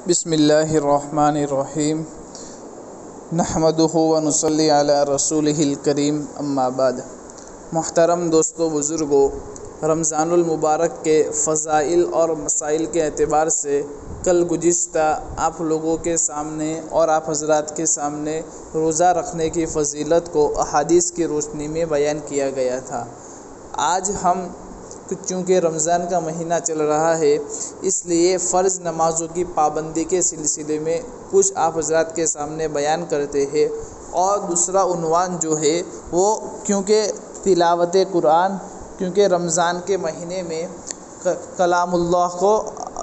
بسم اللہ الرحمن الرحیم نحمدہ ونصلی علی رسولہ الکریم اما بعد۔ محترم دوستو بزرگو، رمضان المبارک کے فضائل اور مسائل کے اعتبار سے کل گزشتہ آپ لوگوں کے سامنے اور آپ حضرات کے سامنے روزہ رکھنے کی فضیلت کو احادیث کی روشنی میں بیان کیا گیا تھا۔ آج ہم چونکہ رمضان کا مہینہ چل رہا ہے، اس لیے فرض نمازوں کی پابندی کے سلسلے میں کچھ آپ حضرات کے سامنے بیان کرتے ہیں۔ اور دوسرا عنوان جو ہے وہ کیونکہ تلاوت قرآن، کیونکہ رمضان کے مہینے میں کلام اللہ کو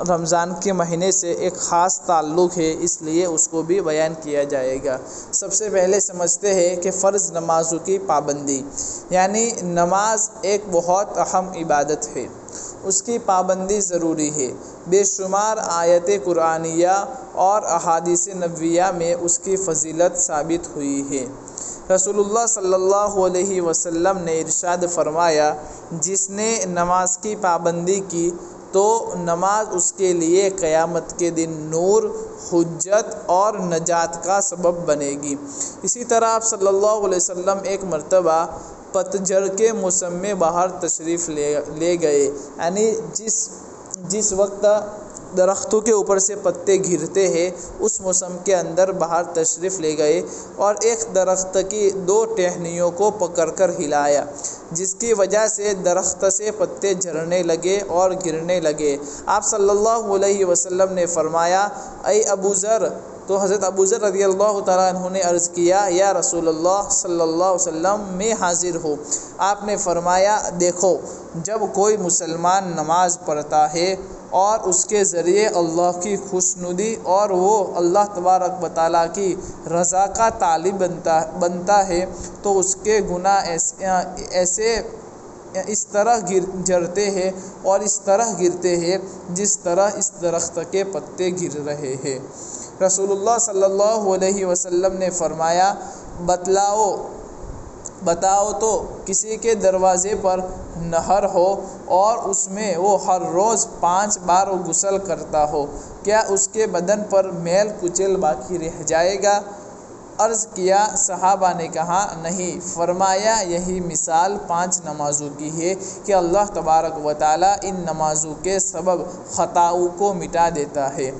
رمضان کے مہینے سے ایک خاص تعلق ہے، اس لیے اس کو بھی بیان کیا جائے گا۔ سب سے پہلے سمجھتے ہیں کہ فرض نمازوں کی پابندی، یعنی نماز ایک بہت اہم عبادت ہے، اس کی پابندی ضروری ہے۔ بے شمار آیت قرآنیہ اور احادیث نبویہ میں اس کی فضیلت ثابت ہوئی ہے۔ رسول اللہ صلی اللہ علیہ وسلم نے ارشاد فرمایا، جس نے نماز کی پابندی کی تو نماز اس کے لیے قیامت کے دن نور، حجت اور نجات کا سبب بنے گی۔ اسی طرح آپ صلی اللہ علیہ وسلم ایک مرتبہ پتجھڑ کے موسم میں باہر تشریف لے گئے، یعنی جس وقت درختوں کے اوپر سے پتے گرتے ہیں اس موسم کے اندر باہر تشریف لے گئے اور ایک درخت کی 2 ٹہنیوں کو پکڑ کر ہلایا، جس کی وجہ سے درخت سے پتے جھڑنے لگے اور گرنے لگے۔ آپ صلی اللہ علیہ وسلم نے فرمایا، اے ابو ذر، تو حضرت ابو ذر رضی اللہ تعالیٰ عنہ نے عرض کیا، یا رسول اللہ صلی اللہ علیہ وسلم، میں حاضر ہوں۔ آپ نے فرمایا، دیکھو، جب کوئی مسلمان نماز پڑھتا ہے اور اس کے ذریعے اللہ کی خوشنودی اور وہ اللہ تبارک و تعالیٰ کی رضا کا طالب بنتا ہے تو اس کے گناہ اس طرح جھڑتے ہیں اور اس طرح گرتے ہیں جس طرح اس درخت کے پتے گر رہے ہیں۔ رسول اللہ صلی اللہ علیہ وسلم نے فرمایا، بتاؤ تو کسی کے دروازے پر نہر ہو اور اس میں وہ ہر روز 5 بار غسل کرتا ہو، کیا اس کے بدن پر میل کچیل باقی رہ جائے گا؟ عرض کیا، صحابہ نے کہا، نہیں۔ فرمایا، یہی مثال 5 نمازوں کی ہے کہ اللہ تبارک و تعالیٰ ان نمازوں کے سبب خطاؤں کو مٹا دیتا ہے۔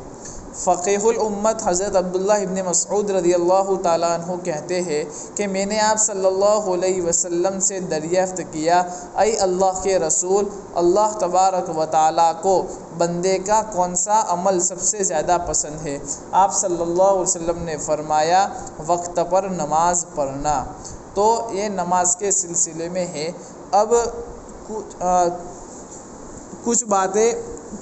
فقیہ الامت حضرت عبداللہ ابن مسعود رضی اللہ تعالیٰ عنہ کہتے ہیں کہ میں نے آپ صلی اللہ علیہ وسلم سے دریافت کیا، اے اللہ کے رسول، اللہ تبارک و تعالیٰ کو بندے کا کون سا عمل سب سے زیادہ پسند ہے؟ آپ صلی اللہ علیہ وسلم نے فرمایا، وقت پر نماز پڑھنا۔ تو یہ نماز کے سلسلے میں ہے۔ اب کچھ باتیں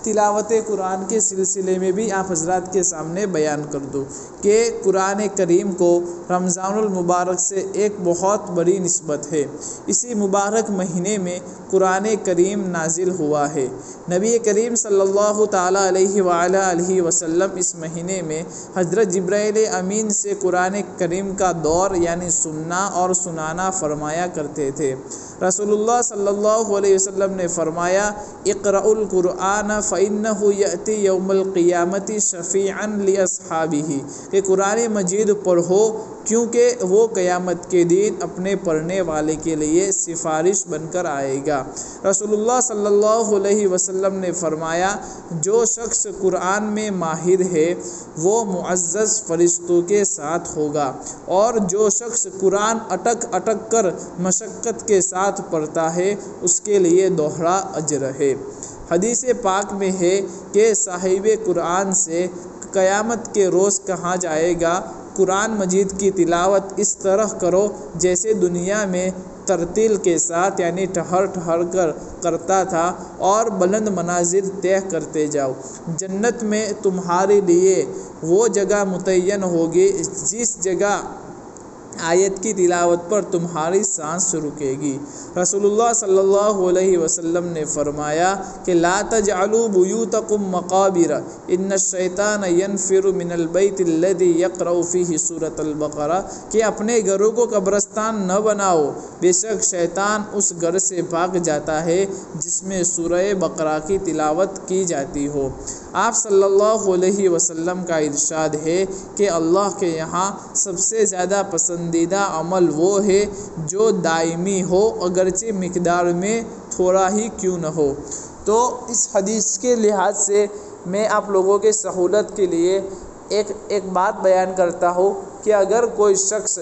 تلاوت قرآن کے سلسلے میں بھی آپ حضرات کے سامنے بیان کر دوں کہ قرآن کریم کو رمضان المبارک سے ایک بہت بڑی نسبت ہے۔ اسی مبارک مہینے میں قرآن کریم نازل ہوا ہے۔ نبی کریم صلی اللہ تعالیٰ علیہ وآلہ وسلم اس مہینے میں حضرت جبرائیل امین سے قرآن کریم کا دور یعنی سننا اور سنانا فرمایا کرتے تھے۔ رسول اللہ صلی اللہ علیہ وسلم نے فرمایا، اقرأ القرآن فإنه یأتی یوم القیامت شفیعا لأصحابہ، کہ قرآن مجید پڑھو کیونکہ وہ قیامت کے دن اپنے پڑھنے والے کے لیے سفارش بن کر آئے گا۔ رسول اللہ صلی اللہ علیہ وسلم نے فرمایا، جو شخص قرآن میں ماہر ہے وہ معزز فرشتوں کے ساتھ ہوگا، اور جو شخص قرآن اٹک کر مشقت کے ساتھ پڑھتا ہے اس کے لیے دوہرا اجر ہے۔ حدیث پاک میں ہے کہ صاحب قرآن سے قیامت کے روز کہا جائے گا، قرآن مجید کی تلاوت اس طرح کرو جیسے دنیا میں ترتیل کے ساتھ یعنی ٹھہر کر کرتا تھا، اور بلند منازل طے کرتے جاؤ۔ جنت میں تمہارے لیے وہ جگہ متعین ہوگی جس جگہ آیت کی تلاوت پر تمہاری سانس رکے گی۔ رسول اللہ صلی اللہ علیہ وسلم نے فرمایا کہ لا تجعلوا بیوتکم مقابر ان الشیطان ینفر من البیت الذی یقرأ فیہ سورۃ البقرہ، کہ اپنے گھروں کو قبرستان نہ بناؤ، بے شک شیطان اس گھر سے بھاگ جاتا ہے جس میں سورہ بقرہ کی تلاوت کی جاتی ہو۔ آپ صلی اللہ علیہ وسلم کا ارشاد ہے کہ اللہ کے یہاں سب سے زیادہ پسندیدہ عمل وہ ہے جو دائمی ہو، اگرچہ مقدار میں تھوڑا ہی کیوں نہ ہو۔ تو اس حدیث کے لحاظ سے میں آپ لوگوں کے سہولت کے لیے ایک بات بیان کرتا ہوں کہ اگر کوئی شخص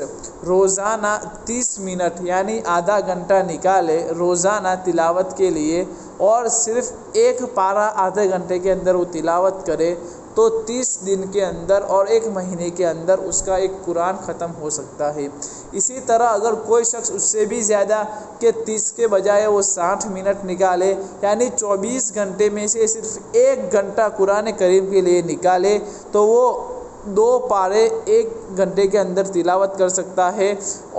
روزانہ 30 منٹ یعنی آدھا گھنٹہ نکالے روزانہ تلاوت کے لیے، اور صرف ایک پارہ آدھے گھنٹے کے اندر وہ تلاوت کرے، تو 30 دن کے اندر اور ایک مہینے کے اندر اس کا ایک قرآن ختم ہو سکتا ہے۔ اسی طرح اگر کوئی شخص اس سے بھی زیادہ کہ 30 کے بجائے وہ 60 منٹ نکالے، یعنی 24 گھنٹے میں سے صرف 1 گھنٹہ قرآن کریم کے لیے نکالے، تو وہ 2 پارے 1 گھنٹے کے اندر تلاوت کر سکتا ہے،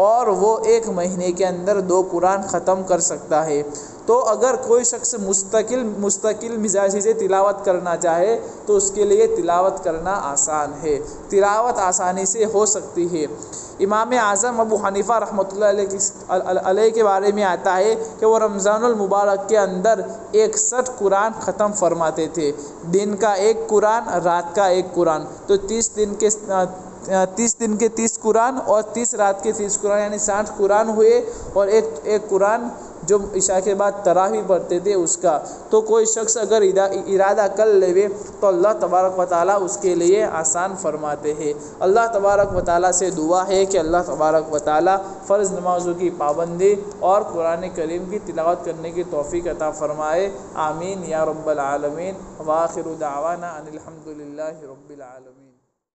اور وہ 1 مہینے کے اندر 2 قرآن ختم کر سکتا ہے۔ تو اگر کوئی شخص مستقل مزاجی سے تلاوت کرنا چاہے تو اس کے لیے تلاوت کرنا آسان ہے، تلاوت آسانی سے ہو سکتی ہے۔ امام اعظم ابو حنیفہ رحمۃ اللہ علیہ کے بارے میں آتا ہے کہ وہ رمضان المبارک کے اندر 61 قرآن ختم فرماتے تھے، دن کا 1 قرآن، رات کا 1 قرآن، تو 30 دن کے 30 قرآن اور 30 رات کے 30 قرآن، یعنی 60 قرآن ہوئے، اور ایک قرآن جو عشاء کے بعد تراویح پڑھتے تھے اس کا۔ تو کوئی شخص اگر ارادہ کر لے تو اللہ تبارک و تعالیٰ اس کے لیے آسان فرماتے ہیں۔ اللہ تبارک و تعالیٰ سے دعا ہے کہ اللہ تبارک و تعالیٰ فرض نمازوں کی پابندی اور قرآن کریم کی تلاوت کرنے کی توفیق عطا فرمائے، آمین یا رب العالمین۔ وآخر دعوانا ان الحمد للہ رب العالمین۔